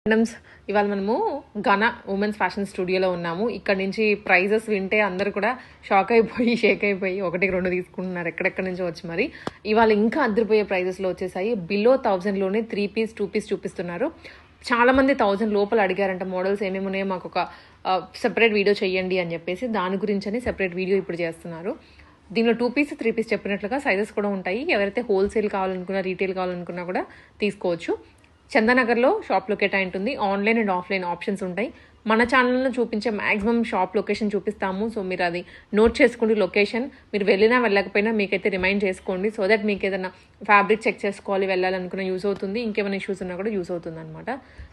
Madams, ఇవాళ మనము ఘన ఉమెన్స్ ఫ్యాషన్ స్టూడియోలో ఉన్నాము. ఇక్కడ నుంచి ప్రైజెస్ వింటే అందరు కూడా షాక్ అయిపోయి షేక్ అయిపోయి ఒకటికి రెండు తీసుకుంటున్నారు ఎక్కడెక్కడి నుంచో వచ్చి. మరి ఇవాళ ఇంకా అద్దరిపోయే ప్రైజెస్లో వచ్చేసాయి. బిలో 1000లోనే 3 పీస్ 2 పీస్ చూపిస్తున్నారు. చాలా మంది 1000 లోపల అడిగారంట మోడల్స్ ఏమేమి ఉన్నాయో మాకు ఒక సెపరేట్ వీడియో చేయండి అని చెప్పేసి. దాని గురించి అని సెపరేట్ వీడియో ఇప్పుడు చేస్తున్నారు. దీనిలో 2 పీస్ 3 పీస్ చెప్పినట్లుగా సైజెస్ కూడా ఉంటాయి. ఎవరైతే హోల్సేల్ కావాలనుకున్నా రీటైల్ కావాలనుకున్నా కూడా తీసుకోవచ్చు. చందానగర్లో షాప్ లొకేట్ అయి ఉంటుంది. ఆన్లైన్ అండ్ ఆఫ్లైన్ ఆప్షన్స్ ఉంటాయి. మన ఛానల్లో చూపించే మ్యాక్సిమం షాప్ లొకేషన్ చూపిస్తాము. సో మీరు అది నోట్ చేసుకోండి. లొకేషన్ మీరు వెళ్ళినా వెళ్ళకపోయినా మీకైతే రిమైండ్ చేసుకోండి. సో దట్ మీకు ఏదైనా ఫ్యాబ్రిక్ చెక్ చేసుకోవాలి వెళ్ళాలనుకున్న యూజ్ అవుతుంది. ఇంకేమైనా ఇష్యూస్ ఉన్నా కూడా యూజ్ అవుతుంది అనమాట.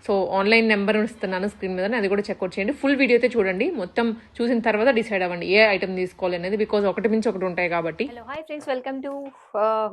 సో ఆన్లైన్ నెంబర్ ఇస్తున్నాను స్క్రీన్ మీద, అది కూడా చెక్అవుట్ చేయండి. ఫుల్ వీడియో అయితే చూడండి. మొత్తం చూసిన తర్వాత డిసైడ్ అవ్వండి ఏ ఐటమ్ తీసుకోవాలి అనేది. బికాజ్ ఒకటి మించి ఒకటి ఉంటాయి కాబట్టి. Hello hi friends, welcome to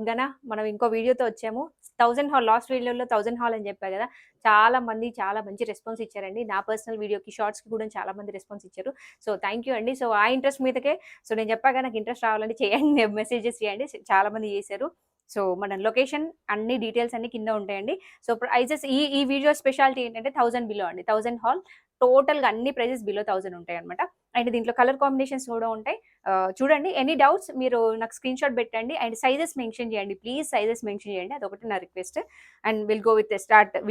ఘన. మనం ఇంకో వీడియోతో వచ్చాము. 1000 హాల్, లాస్ట్ వీడియోలో 1000 హాల్ అని చెప్పా కదా. చాలా మంది చాలా మంచి రెస్పాన్స్ ఇచ్చారండి. నా పర్సనల్ వీడియోకి షార్ట్స్కి కూడా చాలా మంది రెస్పాన్స్ ఇచ్చారు. సో థ్యాంక్ యూ అండి. సో ఆ ఇంట్రెస్ట్ మీదకే, సో నేను చెప్పాగా నాకు ఇంట్రెస్ట్ రావాలంటే చేయండి, మెసేజెస్ చేయండి. చాలా మంది చేశారు. సో మన లొకేషన్ అన్ని డీటెయిల్స్ అన్ని కింద ఉంటాయండి. సో ప్రైజెస్ ఈ వీడియో స్పెషాలిటీ ఏంటంటే 1000 బిలో అండి. 1000 హాల్ టోటల్గా అన్ని ప్రైజెస్ బిలో 1000 ఉంటాయి అనమాట. అండ్ దీంట్లో కలర్ కాంబినేషన్స్ కూడా ఉంటాయి. చూడండి. ఎనీ డౌట్స్ మీరు నాకు స్క్రీన్ షాట్ పెట్టండి అండ్ సైజెస్ మెన్షన్ చేయండి. ప్లీజ్ సైజెస్ మెన్షన్ చేయండి, అదొకటి నా request. And will go with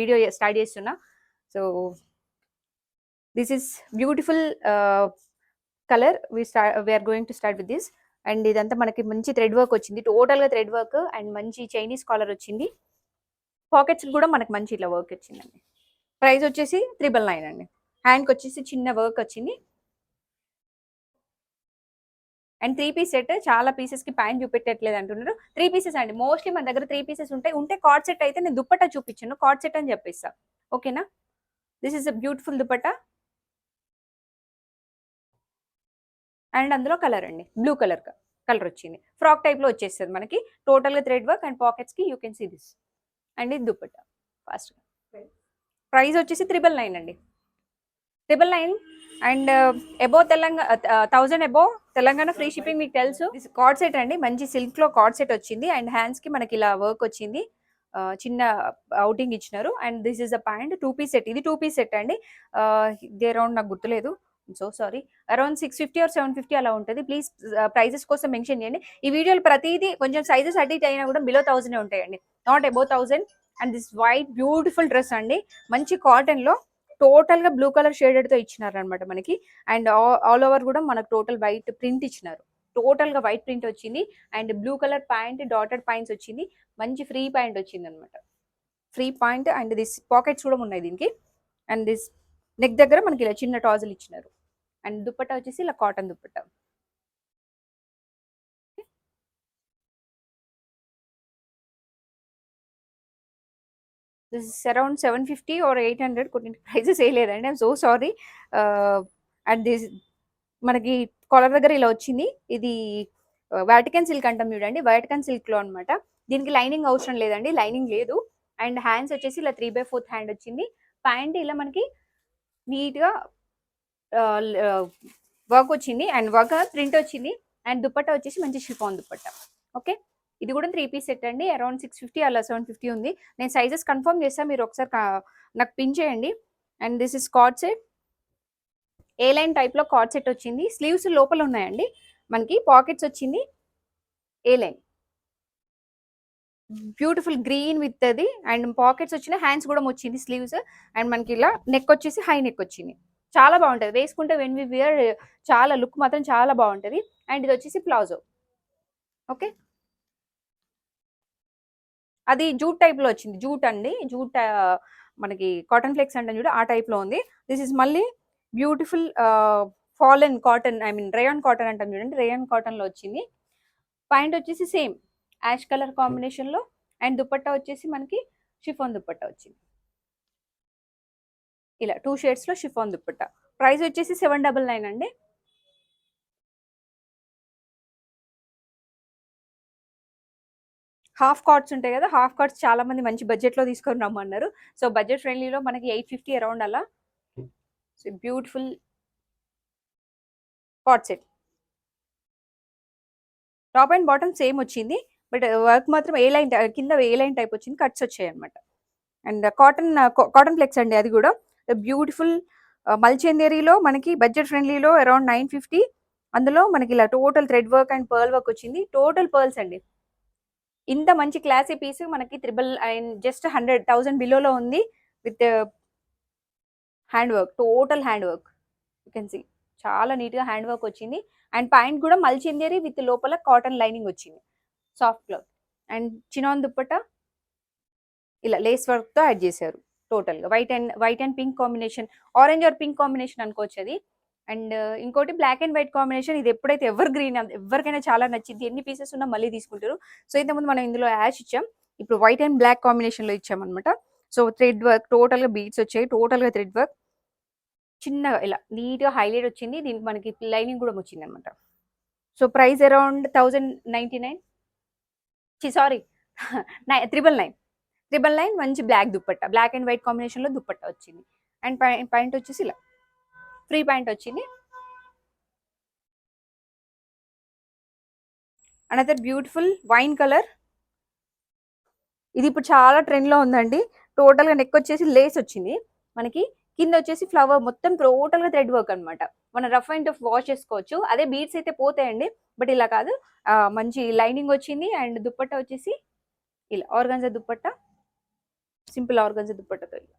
video start చేస్తున్నా. So this is beautiful colour. We are going to start with this. And ఇదంతా మనకి మంచి థ్రెడ్ వర్క్ వచ్చింది. టోటల్గా థ్రెడ్ వర్క్ అండ్ మంచి చైనీస్ కాలర్ వచ్చింది. పాకెట్స్ కూడా మనకి మంచి ఇట్లా వర్క్ వచ్చిందండి. ప్రైస్ వచ్చేసి 999 అండి. హ్యాండ్కి వచ్చేసి చిన్న వర్క్ వచ్చింది. And 3 piece set. చాలా పీసెస్కి ప్యాంట్ చూపెట్టట్లేదు అంటున్నారు. 3 పీసెస్ అండి. మోస్ట్లీ మన దగ్గర 3 పీసెస్ ఉంటే కార్డ్ సెట్ అయితే నేను దుప్పట్టా చూపించాను, కార్డ్ సెట్ అని చెప్పేస్తా. ఓకేనా. This is a beautiful dupatta. And అందులో కలర్ అండి, బ్లూ కలర్ వచ్చింది. ఫ్రాక్ టైప్లో వచ్చేస్తుంది మనకి. టోటల్గా థ్రెడ్ వర్క్ అండ్ పాకెట్స్కి you can see this. And ఇది దుప్పట్టా. ఫాస్ట్గా ప్రైస్ వచ్చేసి 999 అండి. 999. And above Telangana 1000 above Telangana free shipping మీకు తెలుసు. కార్డ్ సెట్ అండి, మంచి సిల్క్ లో కార్డ్ సెట్ వచ్చింది. అండ్ హ్యాండ్స్ కి మనకి ఇలా వర్క్ వచ్చింది. చిన్న అవుటింగ్ ఇచ్చినారు. And this is a pant. 2 piece set. ఇది 2 పీస్ సెట్ అండి. ఇది అరౌండ్ నాకు గుర్తులేదు, సో సారీ. అరౌండ్ 650 ఆర్ 750 అలా ఉంటుంది. ప్లీజ్ ప్రైజెస్ కోసం మెన్షన్ చేయండి. ఈ వీడియోలో ప్రతిదీ కొంచెం సైజెస్ అడిట్ అయినా కూడా బిలో 1000 ఉంటాయండి, not above 1000. And this white beautiful dress అండి, మంచి కాటన్ లో టోటల్ గా బ్లూ కలర్ షేడెడ్ తో ఇచ్చినారు అనమాట మనకి. అండ్ ఆల్ ఓవర్ కూడా మనకు టోటల్ వైట్ ప్రింట్ ఇచ్చినారు. టోటల్ గా వైట్ ప్రింట్ వచ్చింది. And blue colour pant, dotted points వచ్చింది. మంచి ఫ్రీ ప్యాంట్ వచ్చింది అనమాట. Free point. And this pockets కూడా ఉన్నాయి దీనికి. అండ్ దిస్ నెక్ దగ్గర మనకి ఇలా చిన్న టాజల్ ఇచ్చినారు. అండ్ దుప్పట్టా వచ్చేసి ఇలా cotton dupatta. This is around 750 or 800. కొన్ని ప్రైజెస్ వేయలేదండి, I'm so sorry. And this మనకి కాలర్ దగ్గర ఇలా వచ్చింది. ఇది వాటికన్ సిల్క్ అంటాం చూడండి, వాటికన్ సిల్క్ లో అనమాట. దీనికి లైనింగ్ అవసరం లేదండి, లైనింగ్ లేదు. అండ్ హ్యాండ్స్ వచ్చేసి ఇలా 3/4 హ్యాండ్ వచ్చింది. ప్యాంట్ ఇలా మనకి నీట్ గా వర్క్ వచ్చింది. అండ్ వర్క్ ప్రింట్ వచ్చింది. అండ్ దుప్పట్టా వచ్చేసి మంచి షిఫాన్ దుప్పట్టా. ఓకే. ఇది కూడా 3 పీస్ సెట్ అండి. అరౌండ్ 650 అలా 750 ఉంది. నేను సైజెస్ కన్ఫర్మ్ చేస్తాను, మీరు ఒకసారి నాకు పిన్ చేయండి. And this is card set. A line type లో కార్డ్ సెట్ వచ్చింది. స్లీవ్స్ లోపల ఉన్నాయండి మనకి. పాకెట్స్ వచ్చింది ఏ లైన్, బ్యూటిఫుల్ గ్రీన్ విత్ అది. అండ్ పాకెట్స్ వచ్చిన హ్యాండ్స్ కూడా వచ్చింది స్లీవ్స్. అండ్ మనకి ఇలా నెక్ వచ్చేసి హై నెక్ వచ్చింది. చాలా బాగుంటుంది వేసుకుంటే. వెన్ వి వేర్ చాలా లుక్ మాత్రం చాలా బాగుంటుంది. అండ్ ఇది వచ్చేసి ప్లాజో. ఓకే. అది జూట్ టైప్ లో వచ్చింది. జూట్ అండి, జూట్ మనకి కాటన్ ఫ్లెక్స్ అంటే చూడ ఆ టైప్ లో ఉంది. దిస్ ఇస్ మళ్ళీ beautiful fallen cotton, I mean rayon cotton అంటాం చూడండి, రేయాన్ కాటన్ లో వచ్చింది. పాయింట్ వచ్చేసి సేమ్ యాష్ కలర్ కాంబినేషన్ లో. అండ్ దుపట్టా వచ్చేసి మనకి షిఫాన్ దుపట్టా వచ్చింది. ఇలా 2 షేడ్స్ లో షిఫాన్ దుపట్టా. ప్రైస్ వచ్చేసి 799 అండి. హాఫ్ కార్డ్స్ ఉంటాయి కదా, హాఫ్ కార్డ్స్ చాలా మంది మంచి బడ్జెట్ లో తీసుకొని రమ్మన్నారు. సో బడ్జెట్ ఫ్రెండ్లీలో మనకి 850 అరౌండ్ అలా. So beautiful card set. Top and bottom same వచ్చింది, బట్ వర్క్ మాత్రం ఏ లైన్ కింద ఏ లైన్ టైప్ వచ్చింది, కట్స్ వచ్చాయి అనమాట. అండ్ కాటన్ ఫ్లెక్స్ అండి, అది కూడా బ్యూటిఫుల్ మల్చేందేరీలో మనకి బడ్జెట్ ఫ్రెండ్లీలో అరౌండ్ 950. అందులో మనకి ఇలా total thread work and pearl work వచ్చింది, టోటల్ పర్ల్స్ అండి. ఇంత మంచి క్లాసీ పీస్ మనకి జస్ట్ 100,000 బిలోలో ఉంది with hand work, total hand work. You can see చాలా నీట్గా హ్యాండ్ వర్క్ వచ్చింది. అండ్ పాయింట్ కూడా మల్చిందేరి విత్ లోపల కాటన్ లైనింగ్ వచ్చింది, soft cloth. And chinon dupatta ఇలా లేస్ వర్క్తో యాడ్ చేశారు టోటల్గా. White and pink combination, orange or pink combination అనుకోవచ్చు అది. అండ్ ఇంకోటి బ్లాక్ అండ్ వైట్ కాంబినేషన్, ఇది ఎప్పుడైతే ఎవర్ గ్రీన్, ఎవరికైనా చాలా నచ్చింది, ఎన్ని పీసెస్ ఉన్నా మళ్ళీ తీసుకుంటారు. సో ఇంతకుముందు మనం ఇందులో యాష్ ఇచ్చాం, ఇప్పుడు వైట్ అండ్ బ్లాక్ కాంబినేషన్లో ఇచ్చామన్నమాట. సో థ్రెడ్ వర్క్, టోటల్గా బీడ్స్ వచ్చాయి, టోటల్గా థ్రెడ్ వర్క్ చిన్నగా ఇలా నీట్గా హైలైట్ వచ్చింది. దీనికి మనకి లైనింగ్ కూడా వచ్చింది అనమాట. So price around 1099, sorry 999. మంచి black dupatta, black and white కాంబినేషన్లో దుప్పట్ట వచ్చింది. అండ్ పాయింట్ వచ్చేసి ఇలా ఫ్రీ పాయింట్ వచ్చింది. అనదర్ బ్యూటిఫుల్ వైన్ కలర్, ఇది ఇప్పుడు చాలా ట్రెండ్లో ఉందండి. టోటల్గా నెక్ వచ్చేసి లేస్ వచ్చింది మనకి, కింద వచ్చేసి ఫ్లవర్, మొత్తం టోటల్గా థ్రెడ్ వర్క్ అనమాట. మనం రఫ్ అండ్ టఫ్ వాష్ చేసుకోవచ్చు. అదే బీడ్స్ అయితే పోతాయండి, బట్ ఇలా కాదు. మంచి లైనింగ్ వచ్చింది. అండ్ దుప్పట్ట వచ్చేసి ఇలా ఆర్గాన్జా దుప్పట్ట, సింపుల్ ఆర్గాన్జా దుప్పట్టతో ఇలా.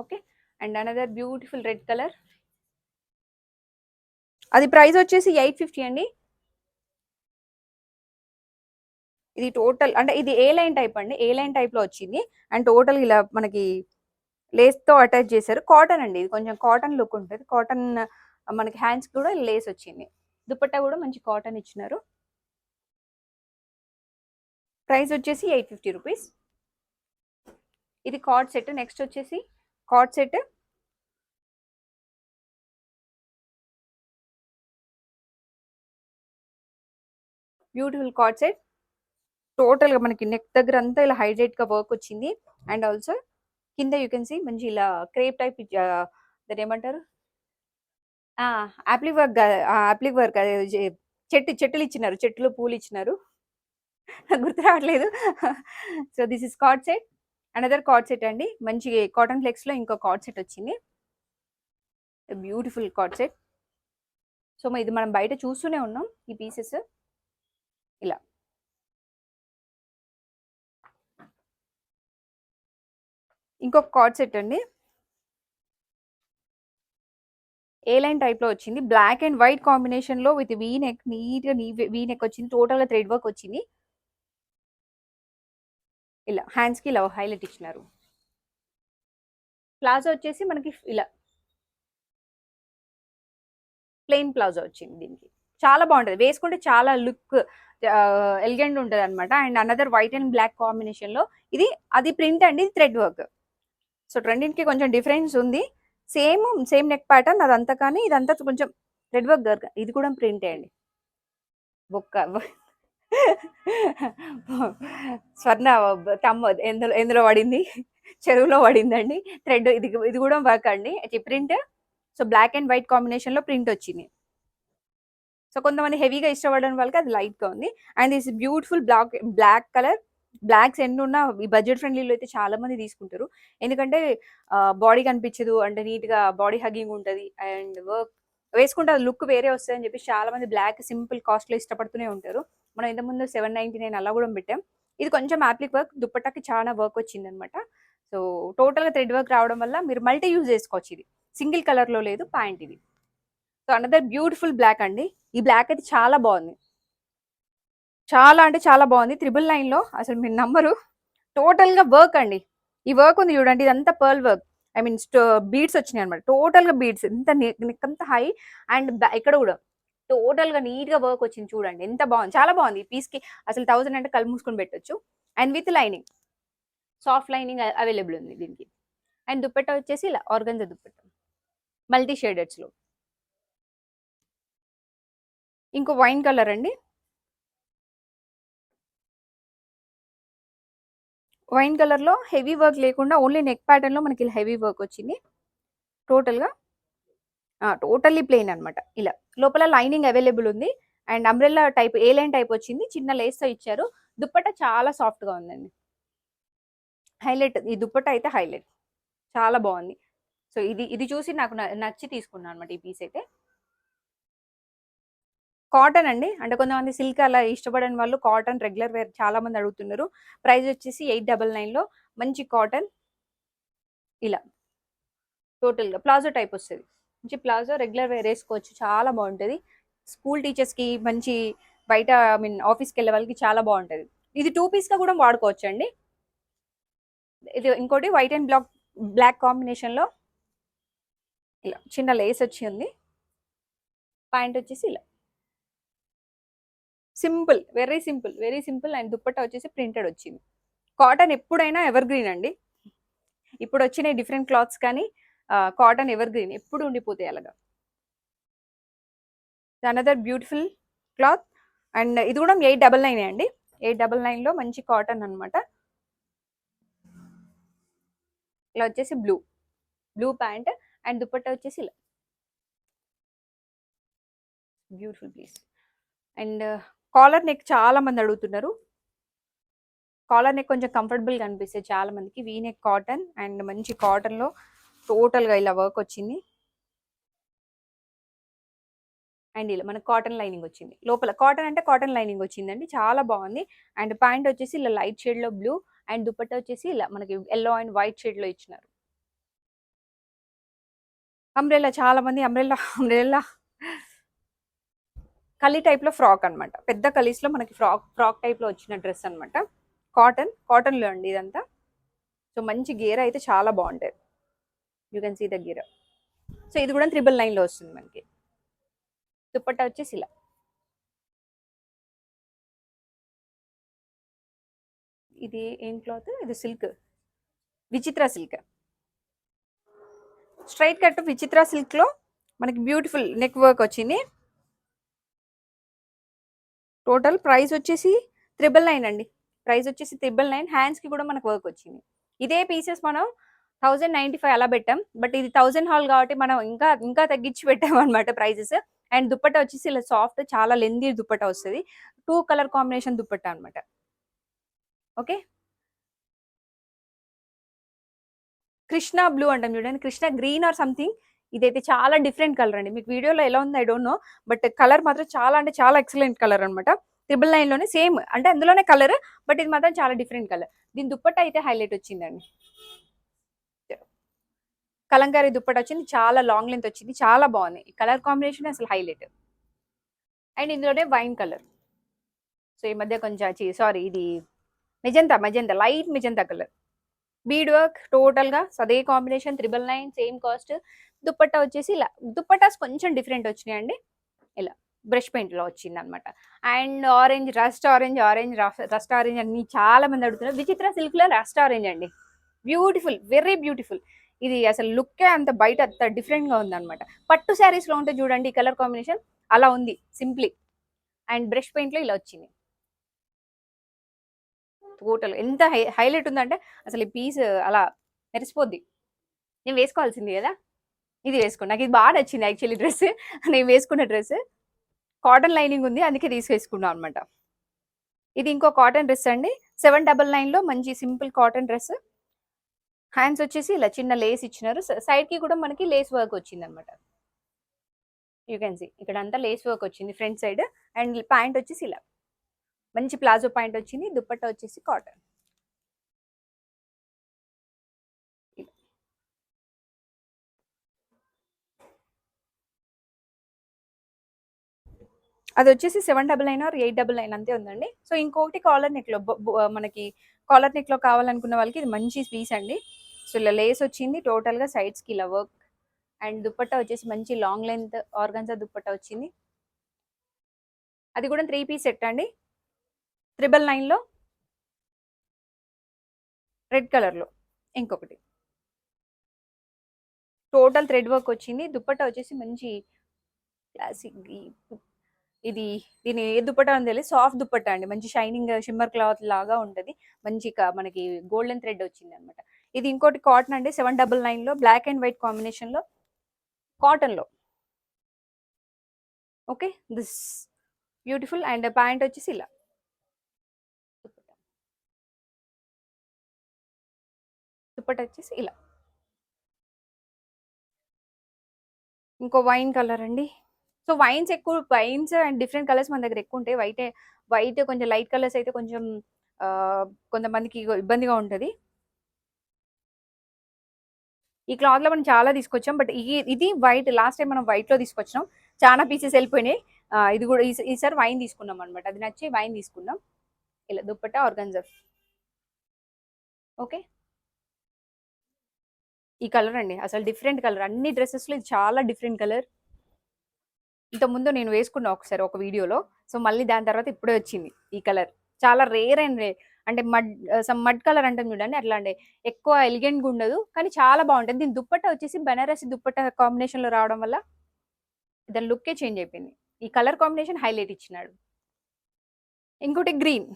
Okay, and another beautiful red colour, అది ప్రైస్ వచ్చేసి 850 అండి. ఇది టోటల్ అంటే ఇది ఏ లైన్ టైప్ అండి, ఏ లైన్ టైప్లో వచ్చింది. అండ్ టోటల్ ఇలా మనకి లేస్తో అటాచ్ చేశారు. కాటన్ అండి, ఇది కొంచెం కాటన్ లుక్ ఉంటుంది. కాటన్ మనకి హ్యాండ్స్ కూడా లేస్ వచ్చింది. దుపట్టా కూడా మంచి కాటన్ ఇచ్చినారు. ప్రైస్ వచ్చేసి 850 రూపీస్. ఇది కార్డ్ సెట్. నెక్స్ట్ వచ్చేసి card set, beautiful card set. టోటల్గా మనకి నెక్ దగ్గర అంతా ఇలా హైలైట్గా వర్క్ వచ్చింది. అండ్ ఆల్సో కింద యూ కెన్ సీ మంచి ఇలా క్రేప్ టైప్, దాని ఏమంటారు, యాప్లిక్ వర్క్ చెట్టులు ఇచ్చినారు, చెట్టులో పూలు ఇచ్చినారు, గుర్తు రావట్లేదు. So this is card set, another card set అండి. మంచి కాటన్ ఫ్లెక్స్లో ఇంకో కార్డ్ సెట్ వచ్చింది, బ్యూటిఫుల్ కార్డ్ సెట్. సో ఇది మనం బయట చూస్తూనే ఉన్నాం ఈ పీసెస్ ఇలా. ఇంకొక కార్డ్ సెట్ అండి, ఏ లైన్ టైప్లో వచ్చింది, బ్లాక్ అండ్ వైట్ కాంబినేషన్లో విత్ వీ నెక్, నీట్గా వీ నెక్ వచ్చింది, టోటల్గా థ్రెడ్ వర్క్ వచ్చింది. ఇలా హ్యాండ్స్కి ఇలా హైలైట్ ఇచ్చినారు. ప్లాజో వచ్చేసి మనకి ఇలా ప్లెయిన్ ప్లాజో వచ్చింది. దీనికి చాలా బాగుంటుంది, వేసుకుంటే చాలా లుక్ ఎలిగెంట్ ఉంటుంది అనమాట. And another white and black కాంబినేషన్లో ఇది, అది ప్రింట్ అండి, థ్రెడ్ వర్క్. సో రెండింటికి కొంచెం డిఫరెన్స్ ఉంది. సేమ్ నెక్ ప్యాటర్న్ అదంతా, కానీ ఇదంతా కొంచెం థ్రెడ్ వర్క్ దొరక. ఇది కూడా ప్రింటే అండి. బొక్క స్వర్ణ తమ్మ ఎందులో పడింది, చెరువులో పడిందండి. థ్రెడ్ ఇది కూడా వర్క్ అండి, print. So black and white కాంబినేషన్లో ప్రింట్ వచ్చింది. సో కొంతమంది హెవీగా ఇష్టపడని వాళ్ళకి అది లైట్గా ఉంది. And this beautiful black colour. Blocks ఎన్ని ఉన్నా ఈ బడ్జెట్ ఫ్రెండ్లీలో అయితే చాలా మంది తీసుకుంటారు, ఎందుకంటే బాడీ కనిపించదు, అంటే నీట్గా బాడీ హగ్గింగ్ ఉంటుంది. అండ్ వర్క్ వేసుకుంటే అది లుక్ వేరే వస్తుంది అని చెప్పి చాలా మంది బ్లాక్ సింపుల్ కాస్ట్లో ఇష్టపడుతూనే ఉంటారు. మనం ఇంతకుముందు 799 అలా కూడా పెట్టాం. ఇది కొంచెం యాప్లిక్ వర్క్, దుప్పటాకి చాలా వర్క్ వచ్చింది అనమాట. సో టోటల్గా థ్రెడ్ వర్క్ రావడం వల్ల మీరు మల్టీ యూజ్ చేసుకోవచ్చు. ఇది సింగిల్ కలర్లో లేదు ప్యాంట్ ఇది. సో అనదర్ బ్యూటిఫుల్ బ్లాక్ అండి. ఈ బ్లాక్ అయితే చాలా బాగుంది, చాలా అంటే చాలా బాగుంది. 999లో అసలు మీరు నమ్మరు, టోటల్గా వర్క్ అండి. ఈ వర్క్ ఉంది చూడండి, ఇదంతా pearl work, I mean beads వచ్చినాయి అనమాట. టోటల్గా బీడ్స్, ఎంత నెక్ అంత హై. అండ్ ఇక్కడ కూడా టోటల్గా నీట్గా వర్క్ వచ్చింది చూడండి, ఎంత బాగుంది, చాలా బాగుంది. ఈ పీస్కి అసలు 1000 అంటే కళ్ళు మూసుకొని పెట్టొచ్చు. And with lining, soft lining available ఉంది దీనికి. అండ్ దుప్పట్టా వచ్చేసి ఇలా ఆర్గంజా దుప్పట్టా, మల్టీ షేడెడ్స్లో. ఇంకో వైన్ కలర్ అండి, వైన్ కలర్లో హెవీ వర్క్ లేకుండా ఓన్లీ నెక్ ప్యాటర్న్లో మనకి ఇలా హెవీ వర్క్ వచ్చింది. టోటల్గా టోటల్లీ ప్లెయిన్ అనమాట. ఇలా లోపల లైనింగ్ అవైలబుల్ ఉంది. And umbrella type, A line type వచ్చింది, చిన్న లేస్తో ఇచ్చారు. దుప్పట్టా చాలా సాఫ్ట్గా ఉందండి. హైలైట్, ఈ దుప్పట్ట అయితే హైలైట్, చాలా బాగుంది. సో ఇది చూసి నాకు నచ్చి తీసుకున్నాను అనమాట ఈ పీస్ అయితే. కాటన్ అండి, అంటే కొంతమంది సిల్క్ అలా ఇష్టపడని వాళ్ళు కాటన్ రెగ్యులర్ వేర్ చాలా మంది అడుగుతున్నారు. ప్రైస్ వచ్చేసి 899లో మంచి కాటన్, ఇలా టోటల్గా ప్లాజో టైప్ వస్తుంది. మంచి ప్లాజో, రెగ్యులర్ వేర్ వేసుకోవచ్చు, చాలా బాగుంటుంది. స్కూల్ టీచర్స్కి మంచి, బయట ఐ మీన్ ఆఫీస్కి వెళ్ళే వాళ్ళకి చాలా బాగుంటుంది. ఇది 2 పీస్గా కూడా వాడుకోవచ్చు అండి. ఇది ఇంకోటి వైట్ అండ్ బ్లాక్ కాంబినేషన్లో ఇలా చిన్న లేస్ వచ్చి ఉంది. ప్యాంట్ వచ్చేసి ఇలా simple, very simple. And dupatta వచ్చేసి ప్రింటెడ్ వచ్చింది. కాటన్ ఎప్పుడైనా ఎవర్ గ్రీన్ అండి. ఇప్పుడు వచ్చిన డిఫరెంట్ క్లాత్స్ కానీ కాటన్ ఎవర్ గ్రీన్ ఎప్పుడు ఉండిపోతాయి అలాగా. Another beautiful cloth. అండ్ ఇది కూడా 899 అండి. 899లో మంచి కాటన్ అనమాట. ఇలా వచ్చేసి బ్లూ ప్యాంట్ అండ్ దుప్పట్టా వచ్చేసి ఇలా beautiful piece. And collar neck చాలా మంది అడుగుతున్నారు. కాలర్ నెక్ కొంచెం కంఫర్టబుల్గా అనిపిస్తుంది చాలా మందికి. వీ నెక్ కాటన్ అండ్ మంచి కాటన్లో టోటల్గా ఇలా వర్క్ వచ్చింది. అండ్ ఇలా మనకు కాటన్ లైనింగ్ వచ్చింది లోపల. కాటన్ అంటే కాటన్ లైనింగ్ వచ్చిందండి, చాలా బాగుంది. అండ్ ప్యాంట్ వచ్చేసి ఇలా లైట్ షేడ్లో బ్లూ అండ్ దుపట్టా వచ్చేసి ఇలా మనకి ఎల్లో అండ్ వైట్ షేడ్లో ఇచ్చినారు. అంబ్రెల్లా, చాలా మంది అంబ్రెల్లా కలీ టైప్లో ఫ్రాక్ అనమాట. పెద్ద కలీస్లో మనకి ఫ్రాక్ టైప్లో వచ్చిన డ్రెస్ అనమాట. కాటన్లో అండి ఇదంతా. సో మంచి గేర్ అయితే చాలా బాగుంటుంది. You can see the gear. So ఇది కూడా 999లో వస్తుంది మనకి. దుపట్టా వచ్చేసి ఇలా. ఇది ఏం క్లాత్? ఇది సిల్క్, విచిత్ర సిల్క్. స్ట్రైట్ కట్ విచిత్ర సిల్క్లో మనకి బ్యూటిఫుల్ నెక్ వర్క్ వచ్చింది. టోటల్ ప్రైస్ వచ్చేసి 999 అండి. ప్రైస్ వచ్చేసి 999. హ్యాండ్స్కి కూడా మనకు వర్క్ వచ్చింది. ఇదే పీసెస్ మనం 1095 అలా పెట్టాం, బట్ ఇది 1000 హాల్ కాబట్టి మనం ఇంకా తగ్గించి పెట్టాం అనమాట ప్రైజెస్. అండ్ దుప్పట్టా వచ్చేసి ఇలా సాఫ్ట్, చాలా లెందీ దుప్పట్టా వస్తుంది. 2 కలర్ కాంబినేషన్ దుప్పట్టా అనమాట. ఓకే, కృష్ణ బ్లూ అంటాం చూడండి, కృష్ణ గ్రీన్ ఆర్ సంథింగ్. ఇదైతే చాలా డిఫరెంట్ కలర్ అండి. మీకు వీడియోలో ఎలా ఉంది I don't know, but colour మాత్రం చాలా అంటే చాలా ఎక్సలెంట్ కలర్ అనమాట. 999లోనే సేమ్, అంటే అందులోనే కలర్, బట్ ఇది మాత్రం చాలా డిఫరెంట్ కలర్. దీని దుప్పట్టా అయితే హైలైట్ వచ్చిందండి. కలంకారీ దుప్పట్టా వచ్చింది, చాలా లాంగ్ లెంత్ వచ్చింది, చాలా బాగుంది. ఈ కలర్ కాంబినేషన్ అసలు హైలైట్. అండ్ ఇందులోనే వైన్ కలర్. సో ఈ మధ్య కొంచెం సారీ, ఇది magenta light magenta colour. Bead work టోటల్గా అదే కాంబినేషన్, 999 సేమ్ కాస్ట్. దుప్పట్టా వచ్చేసి ఇలా. దుప్పట్టాస్ కొంచెం డిఫరెంట్ వచ్చినాయండి. ఇలా బ్రష్ పెయింట్లో వచ్చింది అనమాట. అండ్ రస్ట్ ఆరెంజ్ అన్ని చాలా మంది అడుగుతున్నారు. విచిత్ర సిల్క్లో రస్ట్ ఆరెంజ్ అండి, బ్యూటిఫుల్, వెరీ బ్యూటిఫుల్. ఇది అసలు లుక్కే అంత బయట అంత డిఫరెంట్గా ఉంది అనమాట. పట్టు శారీస్లో ఉంటే చూడండి ఈ కలర్ కాంబినేషన్, అలా ఉంది సింప్లీ. అండ్ బ్రష్ పెయింట్లో ఇలా వచ్చింది. టోటల్ ఎంత హైలైట్ ఉందంటే అసలు ఈ పీస్ అలా మెరిసిపోద్ది. నేను వేసుకోవాల్సింది కదా, ఇది వేసుకోండి. నాకు ఇది బాగా నచ్చింది యాక్చువల్లీ డ్రెస్. నేను వేసుకున్న డ్రెస్ కాటన్ లైనింగ్ ఉంది, అందుకే తీసేసుకున్నాను అనమాట. ఇది ఇంకో కాటన్ డ్రెస్ అండి. 799లో మంచి సింపుల్ కాటన్ డ్రెస్. హ్యాండ్స్ వచ్చేసి ఇలా చిన్న లేస్ ఇచ్చినారు. సైడ్కి కూడా మనకి లేస్ వర్క్ వచ్చింది అనమాట. యూ కెన్ సీ ఇక్కడ అంతా లేస్ వర్క్ వచ్చింది ఫ్రంట్ సైడ్. అండ్ ప్యాంట్ వచ్చేసి ఇలా మంచి ప్లాజో ప్యాంట్ వచ్చింది. దుప్పట్టా వచ్చేసి కాటన్. అది వచ్చేసి 799 ఆర్ 899 అంతే ఉందండి. సో ఇంకొకటి కాలర్ నెక్లో, మనకి కాలర్ నెక్లో కావాలనుకున్న వాళ్ళకి ఇది మంచి పీస్ అండి. సో ఇలా లేస్ వచ్చింది టోటల్గా, సైడ్స్కి ఇలా వర్క్. అండ్ దుప్పట్టా వచ్చేసి మంచి లాంగ్ లెంత్ ఆర్గన్జా దుప్పట్టా వచ్చింది. అది కూడా 3 పీస్ సెట్ అండి. 999లో రెడ్ కలర్లో ఇంకొకటి. టోటల్ థ్రెడ్ వర్క్ వచ్చింది. దుప్పట్టా వచ్చేసి మంచి క్లాసిక్. దీని ఏ దుప్పట్టా అని తెలియదు, సాఫ్ట్ దుప్పట్టా అండి, మంచి షైనింగ్ షిమ్మర్ క్లాత్ లాగా ఉంటుంది. మంచి మనకి గోల్డెన్ థ్రెడ్ వచ్చింది అనమాట. ఇది ఇంకోటి కాటన్ అండి, 799లో బ్లాక్ అండ్ వైట్ కాంబినేషన్లో కాటన్లో. Okay, this beautiful. And pant వచ్చేసి ఇలా. దుపట్టా వచ్చేసి ఇలా. ఇంకో వైన్ కలర్ అండి. So vines and different colours మన దగ్గర ఎక్కువ ఉంటాయి. వైట్ కొంచెం లైట్ కలర్స్ అయితే కొంచెం కొంతమందికి ఇబ్బందిగా ఉంటది. ఈ క్లాత్ లో మనం చాలా తీసుకొచ్చాం. బట్ ఇది వైట్, లాస్ట్ టైం మనం వైట్ లో తీసుకొచ్చాం, చాలా పీసెస్ వెళ్ళిపోయినాయి. ఇది కూడా ఈసారి వైన్ తీసుకున్నాం అనమాట. అది నచ్చి వైన్ తీసుకున్నాం. ఇలా దుప్పట్టా ఆర్గన్జా. ఓకే, ఈ కలర్ అండి అసలు డిఫరెంట్ కలర్. అన్ని డ్రెస్సెస్ లో ఇది చాలా డిఫరెంట్ కలర్. ఇంత ముందు నేను వేసుకున్నా ఒకసారి ఒక వీడియోలో. సో మళ్ళీ దాని తర్వాత ఇప్పుడే వచ్చింది ఈ కలర్. చాలా రేర్ అండ్ రేర్. అంటే మడ్ కలర్ అంటాం చూడండి, అట్లా అంటే ఎక్కువ ఎలిగెంట్ గా ఉండదు, కానీ చాలా బాగుంటుంది. దీని దుప్పట్టా వచ్చేసి బనారసి దుప్పట్టా కాంబినేషన్ లో రావడం వల్ల దాని లుక్కే చేంజ్ అయిపోయింది. ఈ కలర్ కాంబినేషన్ హైలైట్ ఇచ్చినాడు. ఇంకోటి గ్రీన్.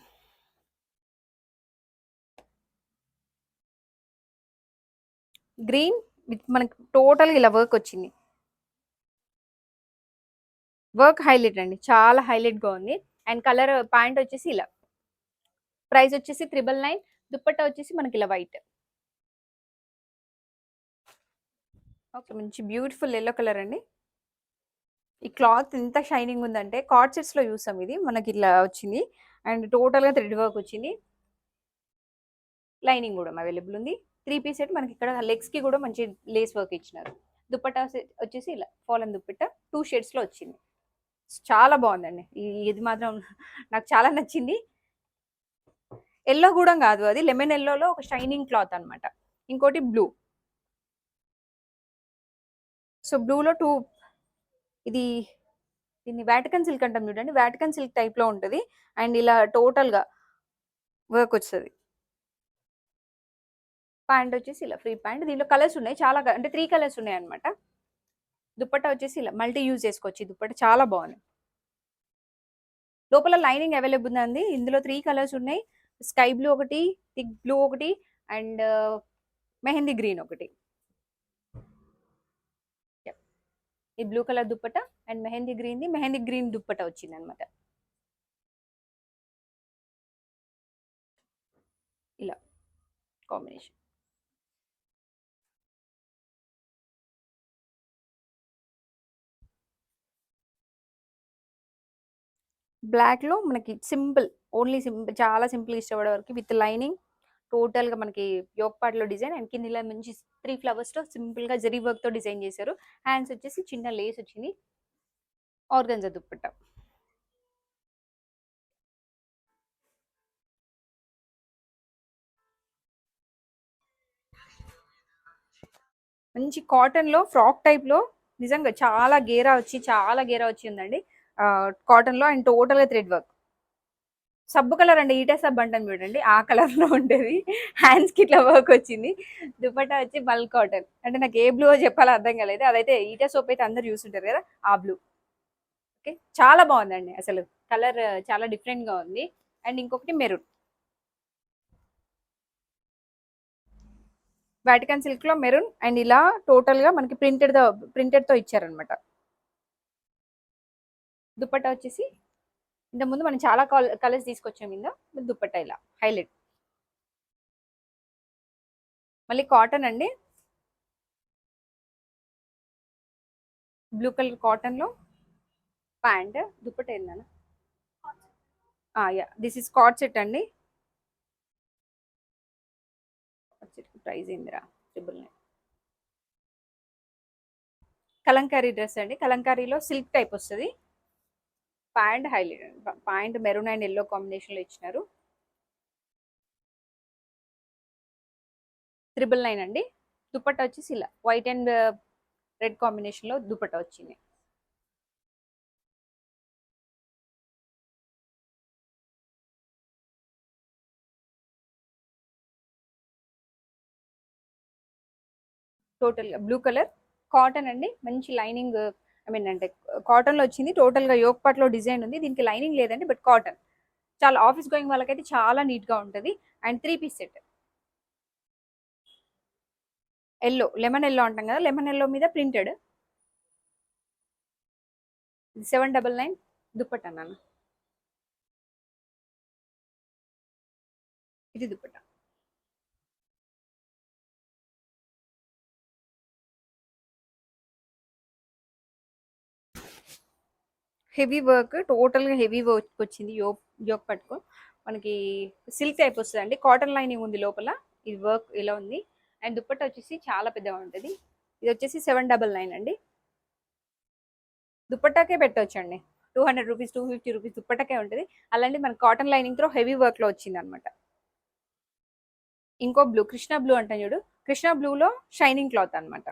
గ్రీన్ విత్ మనకి టోటల్ ఇలా వర్క్ వచ్చింది. వర్క్ హైలైట్ అండి, చాలా హైలైట్ గా ఉంది. అండ్ కలర్ ప్యాంట్ వచ్చేసి ఇలా. ప్రైస్ వచ్చేసి 999. దుప్పట్టా వచ్చేసి మనకి ఇలా వైట్. ఓకే, మంచి బ్యూటిఫుల్ ఎల్లో కలర్ అండి. ఈ క్లాత్ ఎంత షైనింగ్ ఉందంటే కార్డ్ సెట్స్ లో చూసాం, ఇది మనకి ఇట్లా వచ్చింది. అండ్ టోటల్ గా థ్రెడ్ వర్క్ వచ్చింది. లైనింగ్ కూడా అవైలబుల్ ఉంది. 3 పీస్ సెట్. మనకి ఇక్కడ లెగ్స్ కి కూడా మంచి లేస్ వర్క్ ఇచ్చినారు. దుప్పట్టా వచ్చేసి ఇలా ఫాలన్ దుప్పట్టా 2 షేడ్స్ లో వచ్చింది. చాలా బాగుందండి. ఇది మాత్రం నాకు చాలా నచ్చింది. ఎల్లో కూడా కాదు, అది లెమన్ ఎల్లోలో ఒక షైనింగ్ క్లాత్ అన్నమాట. ఇంకోటి బ్లూ. సో బ్లూలో ఇది దీన్ని వాటికన్ సిల్క్ అంటాం చూడండి, వాటికన్ సిల్క్ టైప్ లో ఉంటుంది. అండ్ ఇలా టోటల్ గా వర్క్ వస్తుంది. ప్యాంట్ వచ్చేసి ఇలా ఫ్రీ ప్యాంట్. దీనిలో కలర్స్ ఉన్నాయి చాలా, అంటే 3 కలర్స్ ఉన్నాయి అనమాట. దుప్పట్టా వచ్చేసి ఇలా మల్టీ యూజ్ చేసుకోవచ్చు. ఈ దుప్పట్టా చాలా బాగుంది. లోపల లైనింగ్ అవైలబుల్ ఉంది. ఇందులో 3 కలర్స్ ఉన్నాయి. స్కై బ్లూ ఒకటి, థిక్ బ్లూ ఒకటి, అండ్ మెహందీ గ్రీన్ ఒకటి. ఈ blue colour dupatta and mehndi green dupatta వచ్చింది అనమాట. ఇలా కాంబినేషన్. బ్లాక్ లో మనకి సింపుల్, ఓన్లీ సింపుల్, చాలా సింపుల్ ఇష్టపడే వరకు విత్ లైనింగ్. టోటల్ గా మనకి యోక్ పార్ట్ లో డిజైన్ అండ్ కింద ఇలా మంచి 3 ఫ్లవర్స్ తో సింపుల్ గా జరీ వర్క్ తో డిజైన్ చేశారు. హ్యాండ్స్ వచ్చేసి చిన్న లేస్ వచ్చింది. ఆర్గన్జా దుప్పట్టా. మంచి కాటన్ లో ఫ్రాక్ టైప్ లో, నిజంగా చాలా గేరా వచ్చి ఉందండి. కాటన్ లో అండ్ టోటల్ గా థ్రెడ్ వర్క్. సబ్బు కలర్ అండి, ఈటా సబ్బు అంటాం చూడండి, ఆ కలర్ లో ఉంటుంది. హ్యాండ్స్ కి ఇట్లా వర్క్ వచ్చింది. దుపట్టా వచ్చి మల్ కాటన్. అంటే నాకు ఏ బ్లూ చెప్పాలో అర్థం కాలేదు. అదైతే ఈటా సోప్ అయితే అందరు చూస్తుంటారు కదా, ఆ బ్లూ. ఓకే, చాలా బాగుందండి అసలు. కలర్ చాలా డిఫరెంట్ గా ఉంది. అండ్ ఇంకొకటి మెరూన్. వాటికన్ సిల్క్ లో మెరూన్. అండ్ ఇలా టోటల్ గా మనకి ప్రింటెడ్ తో ఇచ్చారనమాట. దుపట్టా వచ్చేసి ఇంతకుముందు మనం చాలా కలర్స్ తీసుకొచ్చాం. ఇందా దుపట్టా ఇలా హైలైట్. మళ్ళీ కాటన్ అండి, బ్లూ కలర్ కాటన్ లో ప్యాంట్. దుపట్టా ఏందన్నా, yeah this is card set అండి. ప్రైస్ ఏందిరా, 999. కలంకారీ డ్రెస్ అండి. కలంకారీలో సిల్క్ టైప్ వస్తుంది. Pant highlight. Pant maroon and yellow combination లో ఇచ్చినారు. 999 అండి. దుపట్టా వచ్చేసి ఇలా వైట్ అండ్ రెడ్ కాంబినేషన్ లో దుపట్టా వచ్చింది. టోటల్ గా బ్లూ కలర్ కాటన్ అండి. మంచి లైనింగ్, ఐ మీన్ అంటే కాటన్ లో వచ్చింది. టోటల్ గా యోక్ పార్ట్ లో డిజైన్ ఉంది. దీనికి లైనింగ్ లేదండి, బట్ కాటన్. చాలా ఆఫీస్ గోయింగ్ వాళ్ళకైతే చాలా నీట్ గా ఉంటది. And 3 piece set. Yellow, lemon yellow అంటాం కదా, లెమన్ ఎల్లో మీద ప్రింటెడ్. 799 దుప్పట్టా నాన్న. ఇది దుప్పట్టా. హెవీ వర్క్, టోటల్గా హెవీ వర్క్ వచ్చింది. యోక్ పట్టుకో మనకి సిల్క్ టైప్ వస్తుంది అండి. కాటన్ లైనింగ్ ఉంది లోపల. ఇది వర్క్ ఇలా ఉంది. అండ్ దుప్పట్ట వచ్చేసి చాలా పెద్దగా ఉంటుంది. ఇది వచ్చేసి 799 అండి. దుప్పట్టాకే పెట్టవచ్చండి. 200 రూపీస్ 250 రూపీస్ దుప్పట్టకే ఉంటుంది. అలాంటి మన కాటన్ లైనింగ్తో హెవీ వర్క్లో వచ్చింది అనమాట. ఇంకో బ్లూ, కృష్ణ బ్లూ అంటాం చూడు, కృష్ణ బ్లూలో షైనింగ్ క్లాత్ అనమాట.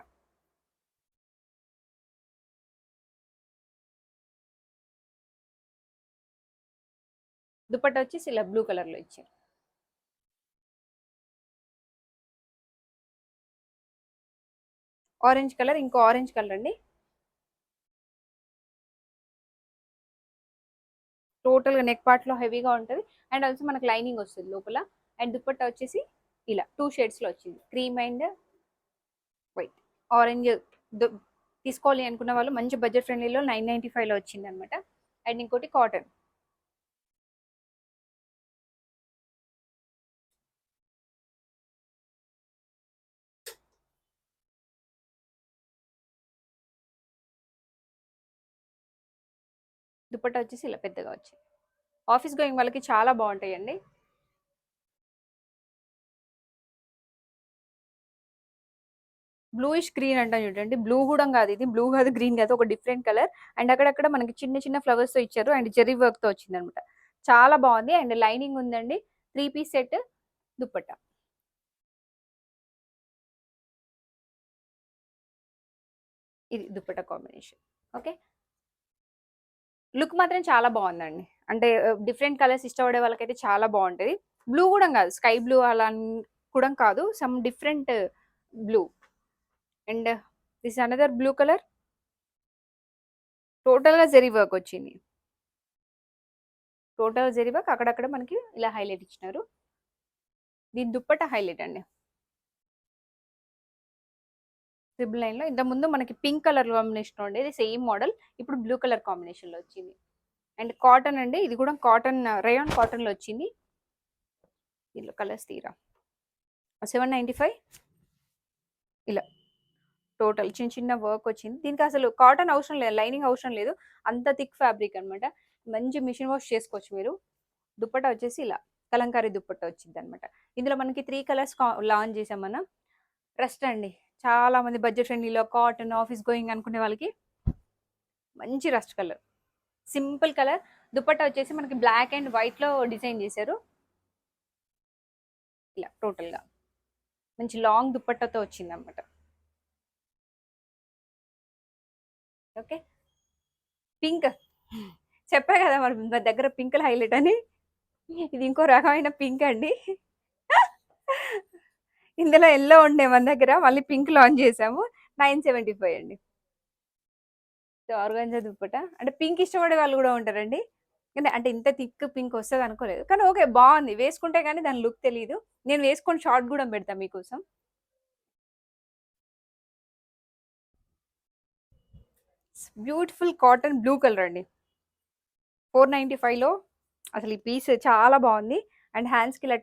దుపట్టా వచ్చేసి ఇలా బ్లూ కలర్లో ఇచ్చారు. ఆరెంజ్ కలర్, ఇంకో ఆరెంజ్ కలర్ అండి. టోటల్గా నెక్ పార్ట్లో హెవీగా ఉంటుంది. అండ్ ఆల్సో మనకు లైనింగ్ వస్తుంది లోపల. అండ్ దుపట్టా వచ్చేసి ఇలా 2 షేడ్స్లో వచ్చింది, క్రీమ్ అండ్ వైట్. ఆరెంజ్ తీసుకోవాలి అనుకున్న వాళ్ళు మంచి బడ్జెట్ ఫ్రెండ్లీలో 995లో వచ్చింది అనమాట. అండ్ ఇంకోటి కాటన్. దుపట్టా వచ్చేసి ఇలా పెద్దగా వచ్చింది. ఆఫీస్ గోయింగ్ వాళ్ళకి చాలా బాగుంటాయండి. బ్లూయిష్ గ్రీన్ అంటాం చూడండి. బ్లూ కూడా కాదు, ఇది బ్లూ కాదు, గ్రీన్ కాదు, ఒక డిఫరెంట్ కలర్. అండ్ అక్కడక్కడ మనకి చిన్న చిన్న ఫ్లవర్స్ తో ఇచ్చారు. అండ్ జెరీ వర్క్ తో వచ్చింది అనమాట. చాలా బాగుంది. అండ్ లైనింగ్ ఉందండి. 3 పీస్ సెట్ దుప్పట్టా. ఇది దుప్పట్టా కాంబినేషన్. ఓకే, లుక్ మాత్రం చాలా బాగుందండి. అంటే డిఫరెంట్ కలర్స్ ఇష్టపడే వాళ్ళకైతే చాలా బాగుంటుంది. బ్లూ కూడా కాదు, స్కై బ్లూ అలా కూడా కాదు, some different blue. And this another blue colour. Total గా జెరీ వర్క్ వచ్చింది. టోటల్ జెరీ వర్క్, అక్కడక్కడ మనకి ఇలా హైలైట్ ఇచ్చినారు. దీని దుప్పట్టా హైలైట్ అండి. ట్రిపుల్ లైన్ లో ఇంత ముందు మనకి పింక్ కలర్ కాంబినేషన్ ఉండేది, సేమ్ మోడల్. ఇప్పుడు బ్లూ కలర్ కాంబినేషన్ లో వచ్చింది. అండ్ కాటన్ అండి, ఇది కూడా కాటన్, రేయాన్ కాటన్ లో వచ్చింది. దీనిలో కలర్స్ తీరా 795. ఇలా టోటల్ చిన్న చిన్న వర్క్ వచ్చింది. దీనికి అసలు కాటన్ అవసరం లేదు, లైనింగ్ అవసరం లేదు, అంత థిక్ ఫ్యాబ్రిక్ అనమాట. మంచి మిషన్ వాష్ చేసుకోవచ్చు మీరు. దుప్పట్టా వచ్చేసి ఇలా కలంకారీ దుప్పట్టా వచ్చింది అనమాట. ఇందులో మనకి 3 కలర్స్ లాంచ్ చేసాం మనం. ట్రస్ట్ అండి, చాలా మంది బడ్జెట్ ఫ్రెండ్లీలో కాటన్ ఆఫీస్ గోయింగ్ అనుకునే వాళ్ళకి మంచి rust colour, simple colour. Dupatta వచ్చేసి మనకి బ్లాక్ అండ్ వైట్ లో డిజైన్ చేశారు. ఇలా టోటల్ గా మంచి లాంగ్ దుపట్టాతో వచ్చింది అనమాట. ఓకే, పింక్ చెప్పా కదా మరి మన దగ్గర పింక్ హైలైట్ అని. ఇది ఇంకో రకమైన పింక్ అండి. ఇందులో ఎల్లో ఉండే మన దగ్గర, మళ్ళీ పింక్ లాంచ్ చేసాము. 975 అండి. ఆర్గాంజా దుప్పట అంటే పింక్ ఇష్టపడే వాళ్ళు కూడా ఉంటారండి. కానీ అంటే ఇంత థిక్ పింక్ వస్తుంది అనుకోలేదు. కానీ ఓకే, బాగుంది. వేసుకుంటే కానీ దాని లుక్ తెలియదు. నేను వేసుకొని షార్ట్ కూడా పెడతాను మీకోసం. బ్యూటిఫుల్ కాటన్ బ్లూ కలర్ అండి. 495లో అసలు ఈ పీస్ చాలా బాగుంది. అండ్ హ్యాండ్స్కి ఇలా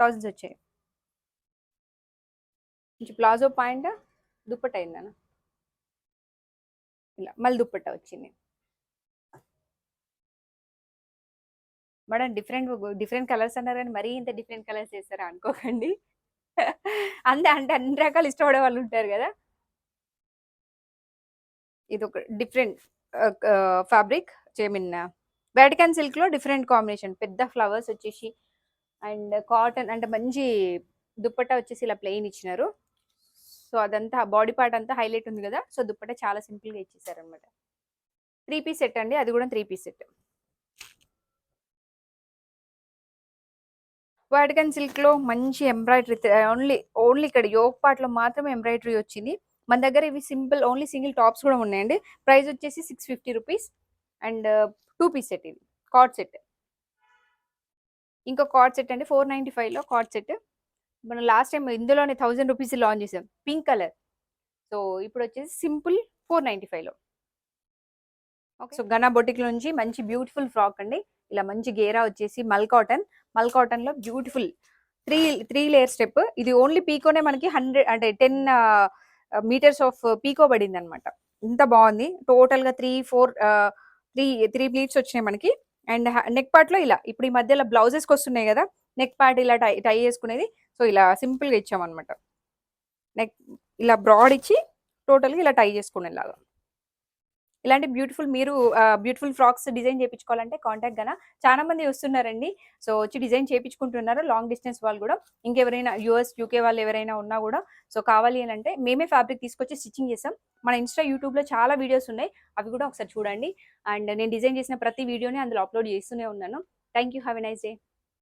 టాజల్స్ వచ్చాయి. కొంచెం ప్లాజో పాయింట్ దుప్పట అయిందన్న. ఇలా మళ్ళీ దుప్పట్ట వచ్చింది. మేడం డిఫరెంట్ కలర్స్ అన్నారు కానీ మరీ ఇంత డిఫరెంట్ కలర్స్ చేస్తారా అనుకోకండి. అంటే అన్ని రకాలు ఇష్టపడే వాళ్ళు ఉంటారు కదా. ఇది ఒక different fabric, I mean Vatican silk లో డిఫరెంట్ కాంబినేషన్, పెద్ద ఫ్లవర్స్ వచ్చేసి. అండ్ కాటన్ అంటే మంచి దుప్పట్టా వచ్చేసి ఇలా ప్లెయిన్ ఇచ్చినారు. సో అదంతా బాడీ పార్ట్ అంతా హైలైట్ ఉంది కదా. సో దుప్పట్టా చాలా సింపుల్ గా ఇచ్చేసారు అనమాట. 3 పీస్ సెట్ అండి, అది కూడా 3 పీస్ సెట్. వాటికన్ సిల్క్ లో మంచి ఎంబ్రాయిడరీ, ఓన్లీ ఇక్కడ యోక్ పార్ట్ లో మాత్రమే ఎంబ్రాయిడరీ వచ్చింది. మన దగ్గర ఇవి సింపుల్ ఓన్లీ సింగిల్ టాప్స్ కూడా ఉన్నాయండి. ప్రైస్ వచ్చేసి 650 రూపీస్. అండ్ 2 పీస్ సెట్, ఇది కార్డ్ సెట్. ఇంకో కార్డ్ సెట్ అండి, 495లో కార్డ్ సెట్. మనం లాస్ట్ టైం ఇందులోనే 1000 రూపీస్ లాంచ్ చేసాం, పింక్ కలర్. సో ఇప్పుడు వచ్చేసి సింపుల్ 495లో. సో గనా బొటిక్ నుంచి మంచి బ్యూటిఫుల్ ఫ్రాక్ అండి. ఇలా మంచి గేరా వచ్చేసి మల్ కాటన్ లో బ్యూటిఫుల్ 3 లేయర్ స్టెప్. ఇది ఓన్లీ పీకోనే మనకి 100 అంటే 10 మీటర్స్ ఆఫ్ పీకో పడింది అనమాట. ఇంత బాగుంది. టోటల్ గా 3 త్రీ ప్లీట్స్ వచ్చినాయి మనకి. అండ్ నెక్ పార్ట్ లో ఇలా ఇప్పుడు ఈ మధ్యలో బ్లౌజెస్ కి వస్తున్నాయి కదా, నెక్ పార్ట్ ఇలా టై చేసుకునేది. సో ఇలా సింపుల్ గా ఇచ్చామన్నమాట. నెక్ ఇలా బ్రాడ్ ఇచ్చి టోటల్ గా ఇలా టై చేసుకునేలాగా. ఇలాంటి బ్యూటిఫుల్ ఫ్రాక్స్ డిజైన్ చేయించుకోవాలంటే కాంటాక్ట్ గానా. చాలా మంది వస్తున్నారండి, సో వచ్చి డిజైన్ చేయించుకుంటున్నారు. లాంగ్ డిస్టెన్స్ వాళ్ళు కూడా, ఇంకెవరైనా యూఎస్ యూకే వాళ్ళు ఎవరైనా ఉన్నా కూడా సో కావాలి అని అంటే మేమే ఫ్యాబ్రిక్ తీసుకొచ్చి స్టిచ్చింగ్ చేస్తాం. మన ఇన్స్టా యూట్యూబ్లో చాలా వీడియోస్ ఉన్నాయి, అవి కూడా ఒకసారి చూడండి. అండ్ నేను డిజైన్ చేసిన ప్రతి వీడియోని అందులో అప్లోడ్ చేస్తూనే ఉన్నాను. Thank you, have a nice day.